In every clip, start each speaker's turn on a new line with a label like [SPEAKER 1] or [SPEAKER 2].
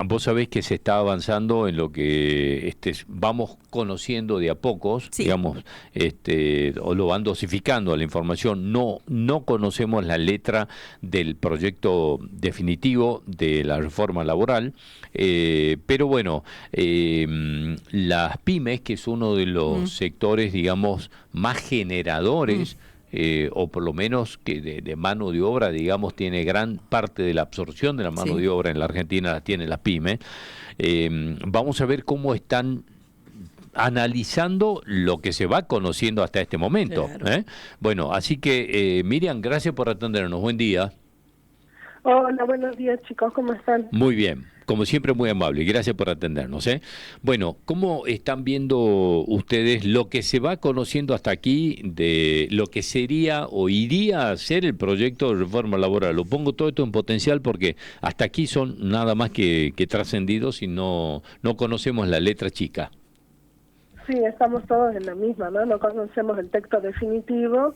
[SPEAKER 1] vos sabés que se está avanzando en lo que vamos conociendo de a pocos,
[SPEAKER 2] Sí.
[SPEAKER 1] digamos, o lo van dosificando la información. No conocemos la letra del proyecto definitivo de la reforma laboral, pero bueno, las pymes, que es uno de los
[SPEAKER 2] Mm,
[SPEAKER 1] sectores, digamos, más
[SPEAKER 2] mm,
[SPEAKER 1] generadores, o por lo menos que de mano de obra, digamos, tiene gran parte de la absorción de la mano
[SPEAKER 2] sí,
[SPEAKER 1] de obra en la Argentina, la tiene las pymes. Vamos a ver cómo están analizando lo que se va conociendo hasta este momento,
[SPEAKER 2] claro.
[SPEAKER 1] ¿eh? Bueno, así que Miriam, gracias por atendernos. Buen día.
[SPEAKER 3] Hola, buenos días chicos, ¿cómo están?
[SPEAKER 1] Muy bien, como siempre muy amable y gracias por atendernos, ¿eh? Bueno, ¿cómo están viendo ustedes lo que se va conociendo hasta aquí de lo que sería o iría a ser el proyecto de reforma laboral? Lo pongo todo esto en potencial porque hasta aquí son nada más que trascendidos y no conocemos la letra chica.
[SPEAKER 3] Sí, estamos todos en la misma, ¿no? No conocemos el texto definitivo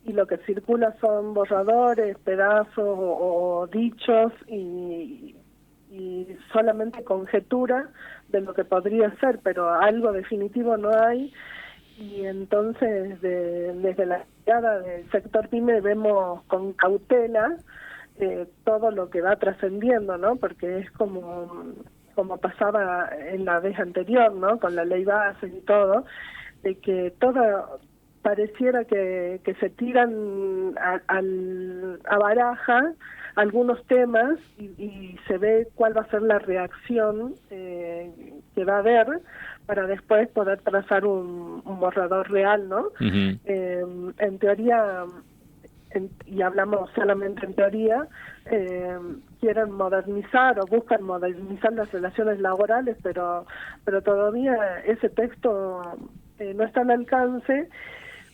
[SPEAKER 3] y lo que circula son borradores, pedazos o dichos y solamente conjetura de lo que podría ser, pero algo definitivo no hay. Y entonces desde la mirada del sector PYME vemos con cautela todo lo que va trascendiendo, ¿no? Porque es como pasaba en la vez anterior, ¿no? Con la ley base y todo, de que todo pareciera que se tiran a baraja algunos temas y se ve cuál va a ser la reacción que va a haber para después poder trazar un borrador real, ¿no?
[SPEAKER 1] Ujú.
[SPEAKER 3] En teoría, y hablamos solamente en teoría, quieren modernizar o buscan modernizar las relaciones laborales, pero todavía ese texto no está al alcance,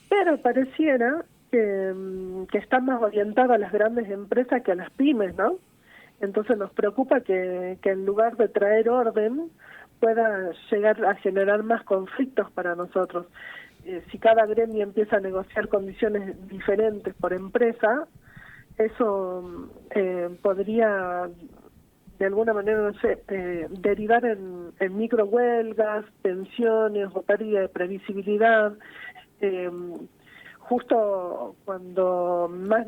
[SPEAKER 3] pero pareciera que está más orientado a las grandes empresas que a las pymes, ¿no? Entonces nos preocupa que en lugar de traer orden pueda llegar a generar más conflictos para nosotros. Si cada gremio empieza a negociar condiciones diferentes por empresa, eso podría de alguna manera, no sé, derivar en microhuelgas, pensiones o pérdida de previsibilidad. Eh, Justo cuando más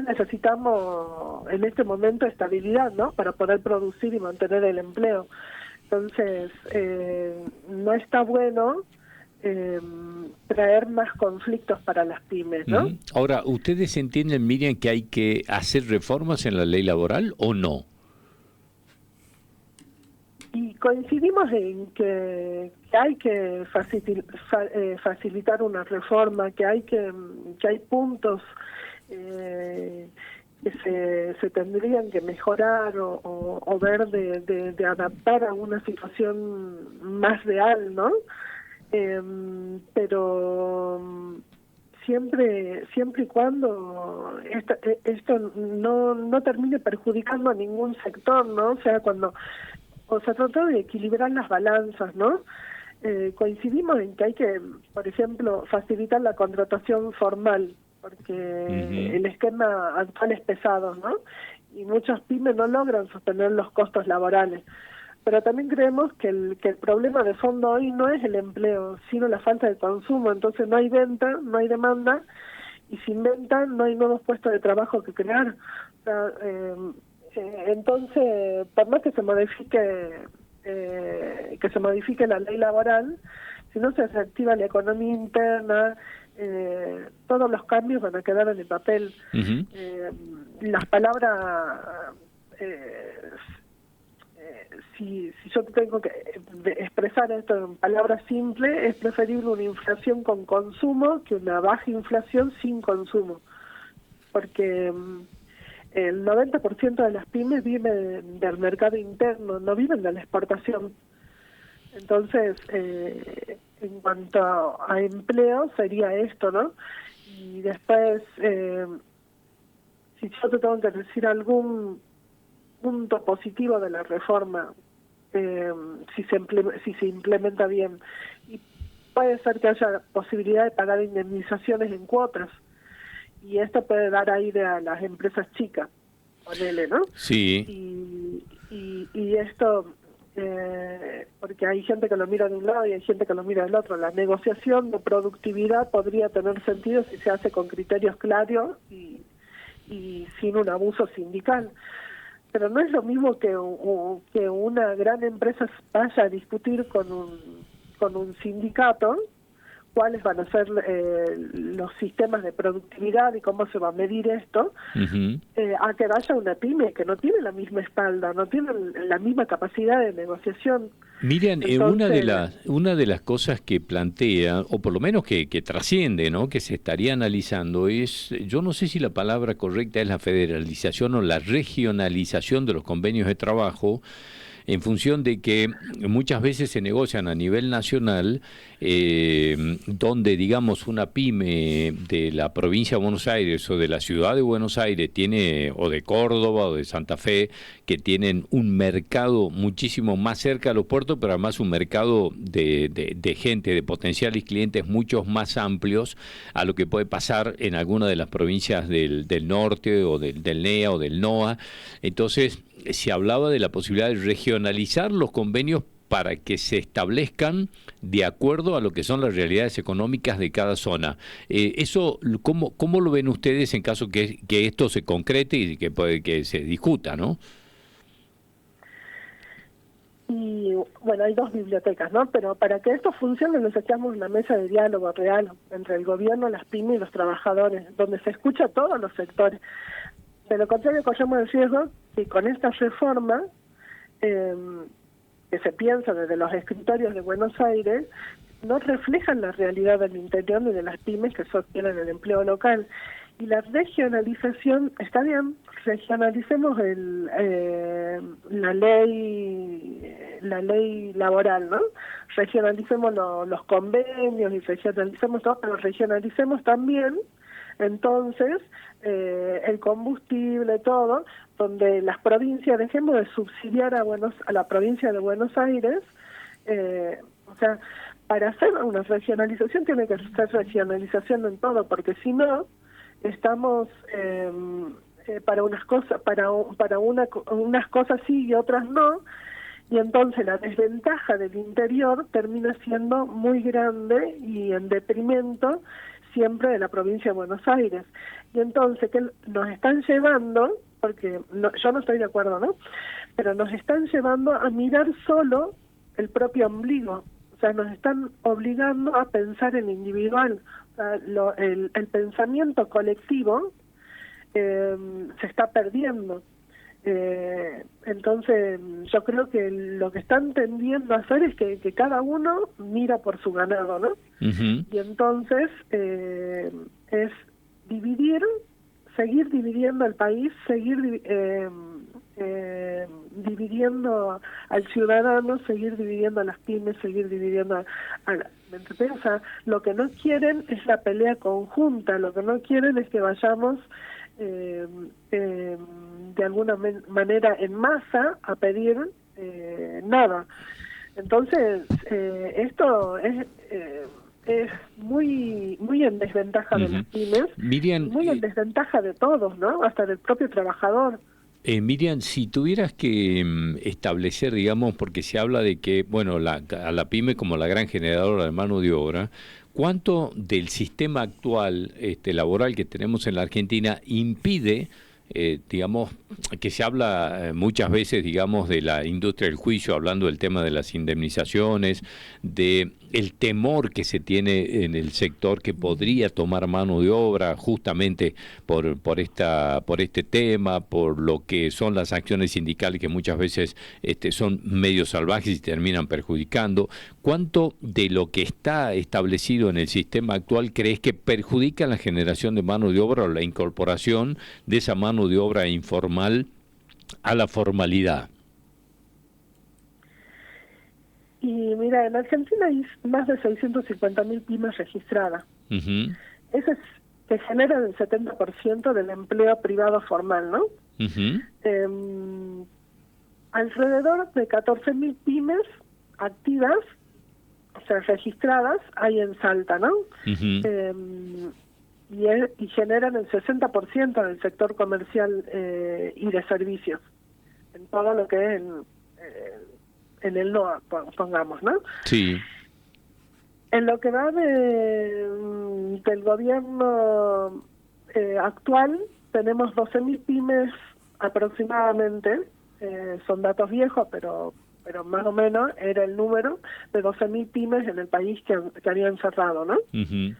[SPEAKER 3] necesitamos en este momento estabilidad, ¿no? Para poder producir y mantener el empleo. Entonces, no está bueno eh, traer más conflictos para las pymes, ¿no?
[SPEAKER 1] Ujú. Ahora, ¿ustedes entienden, Miriam, que hay que hacer reformas en la ley laboral o no?
[SPEAKER 3] Y coincidimos en que hay que facilitar una reforma, que hay puntos que se tendrían que mejorar o ver de adaptar a una situación más real, ¿no? Pero siempre y cuando esto no termine perjudicando a ningún sector, ¿no? O sea, tratar de equilibrar las balanzas, ¿no? Coincidimos en que hay que, por ejemplo, facilitar la contratación formal, porque
[SPEAKER 1] Ujú.
[SPEAKER 3] el esquema actual es pesado, ¿no? Y muchos pymes no logran sostener los costos laborales. Pero también creemos que el problema de fondo hoy no es el empleo, sino la falta de consumo. Entonces no hay venta, no hay demanda, y sin venta no hay nuevos puestos de trabajo que crear. O sea, entonces, por más que se modifique la ley laboral, si no se reactiva la economía interna, todos los cambios van a quedar en el papel.
[SPEAKER 1] Ujú.
[SPEAKER 3] Las palabras, eh, si yo tengo que expresar esto en palabras simples, es preferible una inflación con consumo que una baja inflación sin consumo, porque el 90% de las pymes viven del mercado interno, no viven de la exportación. Entonces, en cuanto a empleo, sería esto, ¿no? Y después, si yo te tengo que decir algún punto positivo de la reforma, si se implementa bien, y puede ser que haya posibilidad de pagar indemnizaciones en cuotas, y esto puede dar aire a las empresas chicas, ponele, ¿no?
[SPEAKER 1] Sí.
[SPEAKER 3] Y, y esto, porque hay gente que lo mira de un lado y hay gente que lo mira del otro. La negociación de productividad podría tener sentido si se hace con criterios claros y sin un abuso sindical. Pero no es lo mismo que una gran empresa vaya a discutir con un sindicato cuáles van a ser los sistemas de productividad y cómo se va a medir esto, a que vaya una pyme que no tiene la misma espalda, no tiene la misma capacidad de negociación.
[SPEAKER 1] Miriam,
[SPEAKER 3] Entonces,
[SPEAKER 1] una de las cosas que plantea, o por lo menos que trasciende, ¿no?, que se estaría analizando es, yo no sé si la palabra correcta es la federalización o la regionalización de los convenios de trabajo, en función de que muchas veces se negocian a nivel nacional, donde, digamos, una pyme de la provincia de Buenos Aires o de la ciudad de Buenos Aires tiene, o de Córdoba o de Santa Fe, que tienen un mercado muchísimo más cerca de los puertos, pero además un mercado de gente, de potenciales clientes muchos más amplios a lo que puede pasar en alguna de las provincias del norte o del NEA o del NOA. Entonces, se hablaba de la posibilidad de regionalizar los convenios para que se establezcan de acuerdo a lo que son las realidades económicas de cada zona. Eso, ¿cómo lo ven ustedes en caso que esto se concrete y que se discuta, ¿no?
[SPEAKER 3] y bueno, hay dos bibliotecas, ¿no? Pero para que esto funcione necesitamos una mesa de diálogo real entre el gobierno, las pymes y los trabajadores, donde se escucha a todos los sectores. De lo contrario, corremos el riesgo que con esta reforma, que se piensa desde los escritorios de Buenos Aires, no reflejan la realidad del interior ni de las pymes que sostienen el empleo local. Y la regionalización, está bien, regionalicemos la ley laboral, ¿no? Regionalicemos los convenios y regionalicemos todo, pero regionalicemos también entonces el combustible, todo, donde las provincias, dejemos de subsidiar a la provincia de Buenos Aires, o sea, para hacer una regionalización tiene que ser regionalización en todo, porque si no, estamos para unas cosas, unas cosas sí y otras no, y entonces la desventaja del interior termina siendo muy grande y en detrimento siempre de la provincia de Buenos Aires. Y entonces, que nos están llevando, porque yo no estoy de acuerdo, ¿no? Pero nos están llevando a mirar solo el propio ombligo. O sea, nos están obligando a pensar en individual. O sea, el pensamiento colectivo se está perdiendo. Entonces, yo creo que lo que están tendiendo a hacer es que cada uno mira por su ganado, ¿no? Y entonces es seguir dividiendo el país, seguir dividiendo al ciudadano, seguir dividiendo a las pymes, seguir dividiendo ¿me entendés? O sea, lo que no quieren es la pelea conjunta, lo que no quieren es que vayamos de alguna manera en masa a pedir nada. Entonces, esto es muy en desventaja de las pymes,
[SPEAKER 1] Miriam,
[SPEAKER 3] muy en desventaja de todos, ¿no? Hasta del propio trabajador.
[SPEAKER 1] Miriam, si tuvieras que establecer, digamos, porque se habla de que, bueno, a la pyme como la gran generadora de mano de obra, ¿cuánto del sistema actual laboral que tenemos en la Argentina impide, digamos, que se habla muchas veces, digamos, de la industria del juicio, hablando del tema de las indemnizaciones, de el temor que se tiene en el sector que podría tomar mano de obra justamente por este tema, por lo que son las acciones sindicales que muchas veces son medio salvajes y terminan perjudicando? ¿Cuánto de lo que está establecido en el sistema actual crees que perjudica la generación de mano de obra o la incorporación de esa mano de obra informal a la formalidad?
[SPEAKER 3] Y mira, en Argentina hay más de 650.000 pymes registradas. Eso es que generan el 70% del empleo privado formal, ¿no? Alrededor de 14.000 pymes activas, o sea, registradas, hay en Salta, ¿no? Y generan el 60% del sector comercial y de servicios. todo lo que es en el NOA, pongamos, ¿no?
[SPEAKER 1] Sí.
[SPEAKER 3] En lo que va del gobierno actual, tenemos 12.000 pymes aproximadamente, son datos viejos, pero más o menos era el número de 12.000 pymes en el país que habían cerrado, ¿no?
[SPEAKER 1] Uh-huh.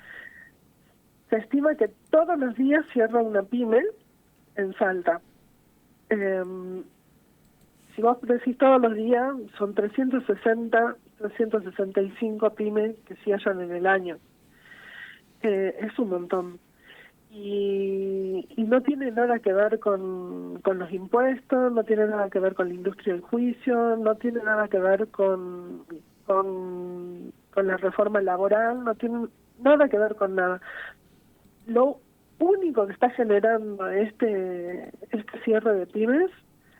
[SPEAKER 3] Se estima que todos los días cierra una pyme en Salta. Si vos decís todos los días, son 365 pymes que cierran en el año. Es un montón. Y no tiene nada que ver con los impuestos, no tiene nada que ver con la industria del juicio, no tiene nada que ver con la reforma laboral, no tiene nada que ver con nada. Lo único que está generando este cierre de pymes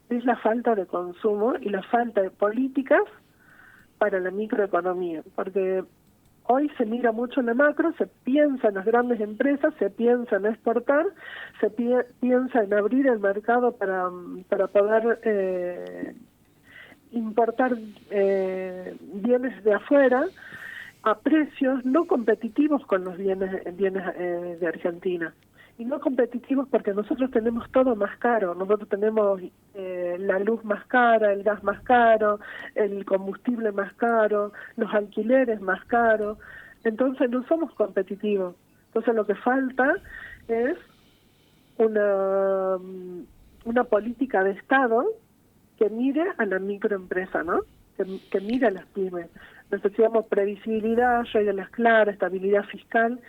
[SPEAKER 3] es la falta de consumo y la falta de políticas para la microeconomía, porque hoy se mira mucho en la macro, se piensa en las grandes empresas, se piensa en exportar, se piensa en abrir el mercado para poder importar bienes de afuera a precios no competitivos con los bienes de Argentina. Y no competitivos porque nosotros tenemos todo más caro, nosotros tenemos la luz más cara, el gas más caro, el combustible más caro, los alquileres más caros, entonces no somos competitivos. Entonces lo que falta es una política de Estado que mire a la microempresa, ¿no? Que mire a las pymes. Necesitamos previsibilidad, reglas claras, estabilidad fiscal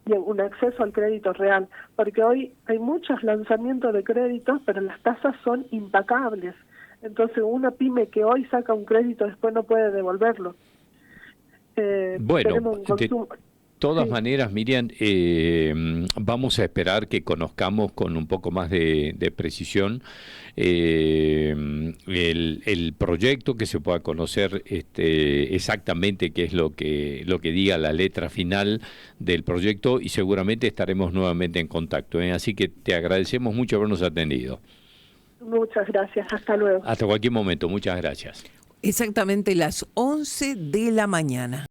[SPEAKER 3] y un acceso al crédito real, porque hoy hay muchos lanzamientos de créditos, pero las tasas son impacables. Entonces una pyme que hoy saca un crédito después no puede devolverlo.
[SPEAKER 1] Bueno, de todas
[SPEAKER 3] Sí.
[SPEAKER 1] maneras, Miriam, vamos a esperar que conozcamos con un poco más de precisión el proyecto, que se pueda conocer exactamente qué es lo que diga la letra final del proyecto, y seguramente estaremos nuevamente en contacto, ¿eh? Así que te agradecemos mucho habernos atendido.
[SPEAKER 3] Muchas gracias, hasta luego.
[SPEAKER 1] Hasta cualquier momento, muchas gracias.
[SPEAKER 2] Exactamente las 11 de la mañana.